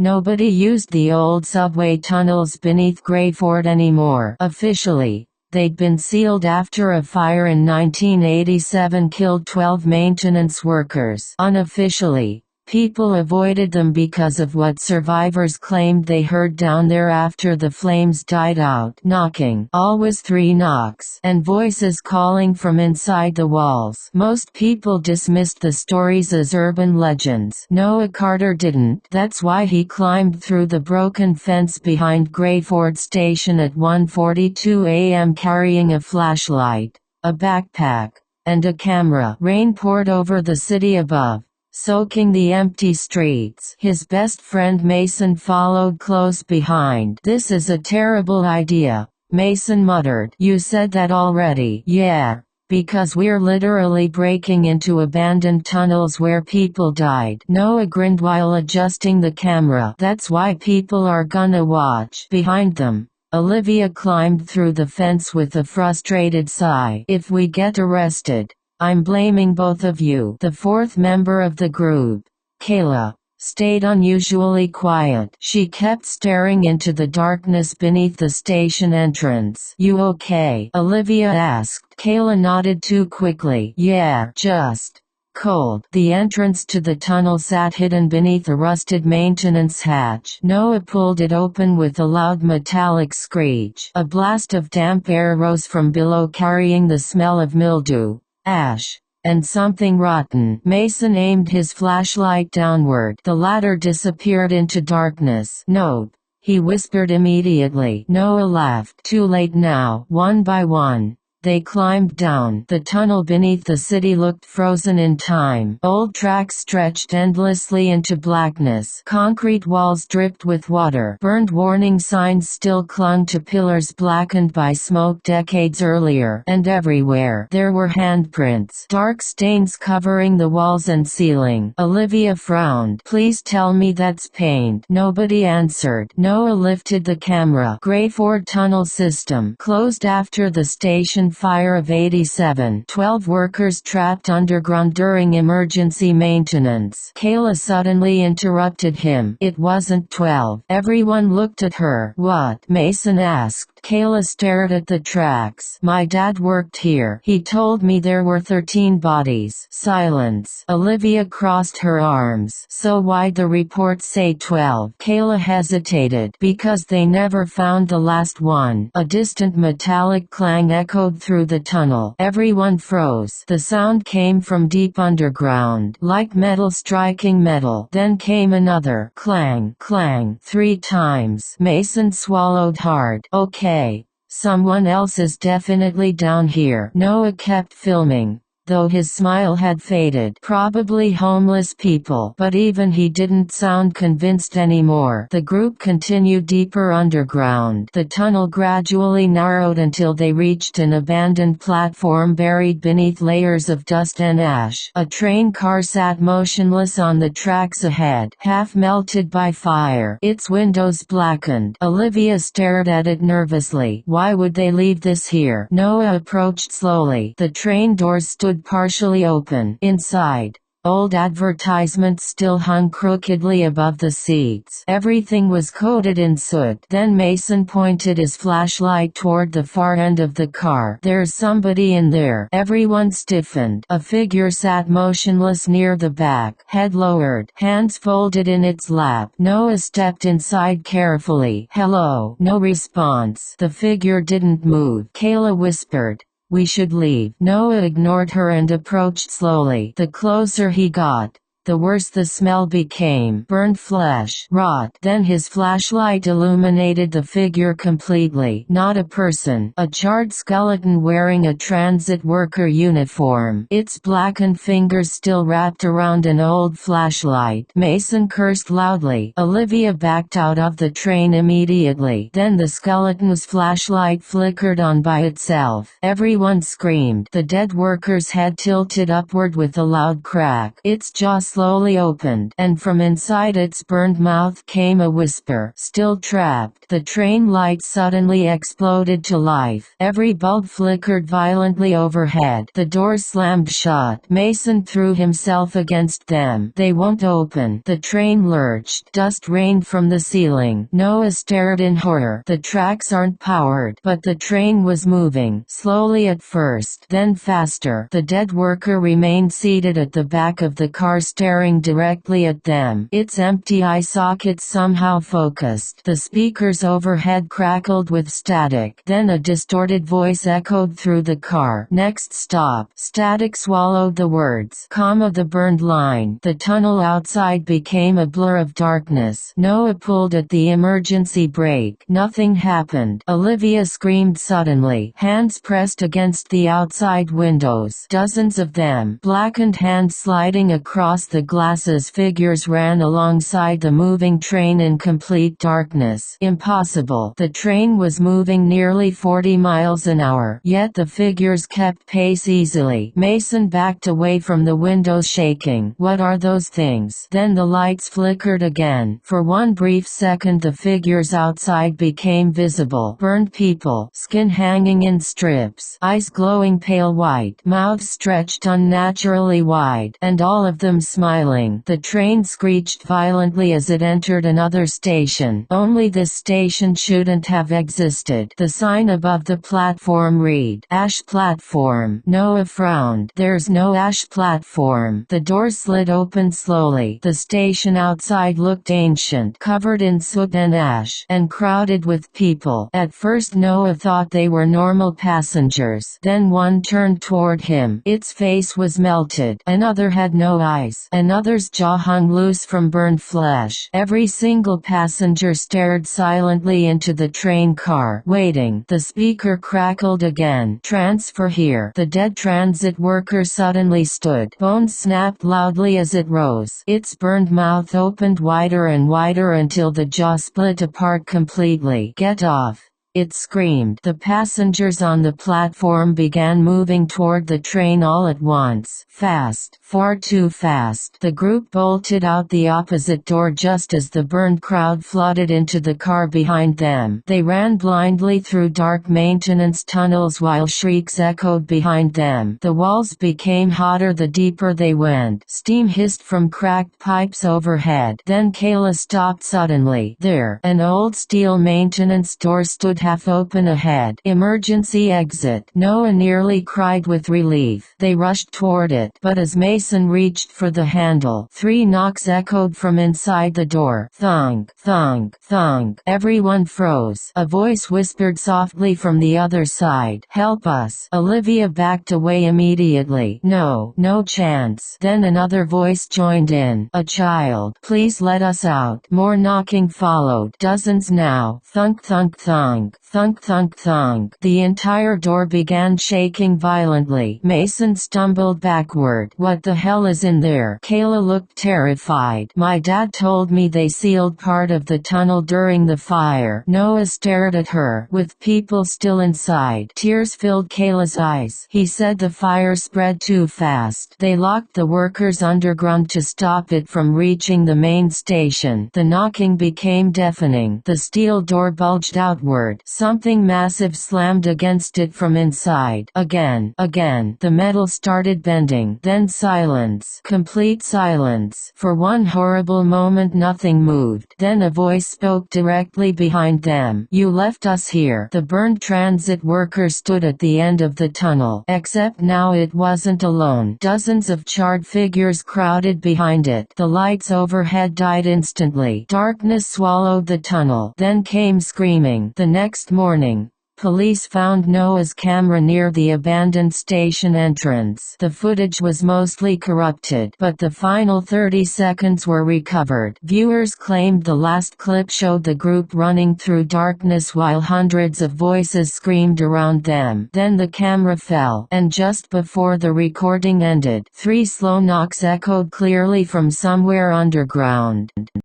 Nobody used the old subway tunnels beneath Greyford anymore. Officially, they'd been sealed after a fire in 1987 killed 12 maintenance workers. Unofficially, people avoided them because of what survivors claimed they heard down there after the flames died out. Knocking, always 3 knocks, and voices calling from inside the walls. Most people dismissed the stories as urban legends. Noah Carter didn't. That's why he climbed through the broken fence behind Greyford Station at 1:42 a.m. carrying a flashlight, a backpack, and a camera. Rain poured over the city above, soaking the empty streets. His best friend Mason followed close behind. "This is a terrible idea," Mason muttered. "You said that already." "Yeah, because we're literally breaking into abandoned tunnels where people died." Noah grinned while adjusting the camera. "That's why people are gonna watch." Behind them, Olivia climbed through the fence with a frustrated sigh. "If we get arrested, I'm blaming both of you." The fourth member of the group, Kayla, stayed unusually quiet. She kept staring into the darkness beneath the station entrance. "You okay?" Olivia asked. Kayla nodded too quickly. "Yeah, just cold." The entrance to the tunnel sat hidden beneath a rusted maintenance hatch. Noah pulled it open with a loud metallic screech. A blast of damp air rose from below carrying the smell of mildew, ash, and something rotten. Mason aimed his flashlight downward. The ladder disappeared into darkness. "Nope," he whispered immediately. Noah laughed. "Too late now." One by one, they climbed down. The tunnel beneath the city looked frozen in time. Old tracks stretched endlessly into blackness. Concrete walls dripped with water. Burned warning signs still clung to pillars blackened by smoke decades earlier. And everywhere, there were handprints. Dark stains covering the walls and ceiling. Olivia frowned. "Please tell me that's paint." Nobody answered. Noah lifted the camera. Greyford Tunnel System. Closed after the station fire of '87. 12 workers trapped underground during emergency maintenance. Kayla suddenly interrupted him. "It wasn't 12. Everyone looked at her. "What?" Mason asked. Kayla stared at the tracks. "My dad worked here. He told me there were 13 bodies." Silence. Olivia crossed her arms. "So why'd the report say 12? Kayla hesitated. "Because they never found the last one." A distant metallic clang echoed through the tunnel. Everyone froze. The sound came from deep underground, like metal striking metal. Then came another clang, clang, 3 times. Mason swallowed hard. "Okay. Someone else is definitely down here." Noah kept filming, though his smile had faded. "Probably homeless people." But even he didn't sound convinced anymore. The group continued deeper underground. The tunnel gradually narrowed until they reached an abandoned platform buried beneath layers of dust and ash. A train car sat motionless on the tracks ahead, half melted by fire, its windows blackened. Olivia stared at it nervously. Why would they leave this here? Noah approached slowly. The train doors stood partially open. Inside, old advertisements still hung crookedly above the seats. Everything was coated in soot. Then Mason pointed his flashlight toward the far end of the car. "There's somebody in there." Everyone stiffened. A figure sat motionless near the back, head lowered, hands folded in its lap. Noah stepped inside carefully. "Hello." No response. The figure didn't move. Kayla whispered, "We should leave." Noah ignored her and approached slowly. The closer he got, the worse the smell became. Burned flesh, rot. Then his flashlight illuminated the figure completely. Not a person, a charred skeleton wearing a transit worker uniform. Its blackened fingers still wrapped around an old flashlight. Mason cursed loudly. Olivia backed out of the train immediately. Then the skeleton's flashlight flickered on by itself. Everyone screamed. The dead worker's head tilted upward with a loud crack. Its jaw slowly opened, and from inside its burned mouth came a whisper, "Still trapped." The train lights suddenly exploded to life. Every bulb flickered violently overhead. The doors slammed shut. Mason threw himself against them. "They won't open." The train lurched. Dust rained from the ceiling. Noah stared in horror. The tracks aren't powered, but the train was moving, slowly at first, then faster. The dead worker remained seated at the back of the car, staring directly at them. Its empty eye sockets somehow focused. The speakers overhead crackled with static. Then a distorted voice echoed through the car. "Next stop." Static swallowed the words. Comma the burned line. The tunnel outside became a blur of darkness. Noah pulled at the emergency brake. Nothing happened. Olivia screamed suddenly. Hands pressed against the outside windows. Dozens of them. Blackened hands sliding across the glasses. Figures ran alongside the moving train in complete darkness. Impossible. The train was moving nearly 40 miles an hour, yet the figures kept pace easily. Mason backed away from the windows, shaking. "What are those things?" Then the lights flickered again. For one brief second the figures outside became visible. Burned people, skin hanging in strips, eyes glowing pale white, mouths stretched unnaturally wide, and all of them smiling. The train screeched violently as it entered another station. Only this station shouldn't have existed. The sign above the platform read, "Ash Platform." Noah frowned. "There's no ash platform." The door slid open slowly. The station outside looked ancient, covered in soot and ash, and crowded with people. At first Noah thought they were normal passengers. Then one turned toward him. Its face was melted. Another had no eyes. Another's jaw hung loose from burned flesh. Every single passenger stared silently into the train car, waiting. The speaker crackled again. "Transfer here." The dead transit worker suddenly stood. Bones snapped loudly as it rose. Its burned mouth opened wider and wider until the jaw split apart completely. "Get off!" it screamed. The passengers on the platform began moving toward the train all at once. Fast, far too fast. The group bolted out the opposite door just as the burned crowd flooded into the car behind them. They ran blindly through dark maintenance tunnels while shrieks echoed behind them. The walls became hotter the deeper they went. Steam hissed from cracked pipes overhead. Then Kayla stopped suddenly. There, an old steel maintenance door stood half open ahead. "Emergency exit." Noah nearly cried with relief. They rushed toward it, but as Mason reached for the handle, 3 knocks echoed from inside the door. Thunk, thunk, thunk. Everyone froze. A voice whispered softly from the other side, "Help us." Olivia backed away immediately. "No, no chance." Then another voice joined in. "A child. Please let us out." More knocking followed. Dozens now. Thunk, thunk, thunk. Thunk, thunk, thunk. The entire door began shaking violently. Mason stumbled backward. "What the hell is in there?" Kayla looked terrified. "My dad told me they sealed part of the tunnel during the fire." Noah stared at her. With people still inside, tears filled Kayla's eyes. "He said the fire spread too fast. They locked the workers underground to stop it from reaching the main station." The knocking became deafening. The steel door bulged outward. Something massive slammed against it from inside. Again, again. The metal started bending. Then silence. Complete silence. For one horrible moment nothing moved. Then a voice spoke directly behind them. "You left us here." The burned transit worker stood at the end of the tunnel. Except now it wasn't alone. Dozens of charred figures crowded behind it. The lights overhead died instantly. Darkness swallowed the tunnel. Then came screaming. The next morning, police found Noah's camera near the abandoned station entrance. The footage was mostly corrupted, but the final 30 seconds were recovered. Viewers claimed the last clip showed the group running through darkness while hundreds of voices screamed around them. Then the camera fell, and just before the recording ended, 3 slow knocks echoed clearly from somewhere underground.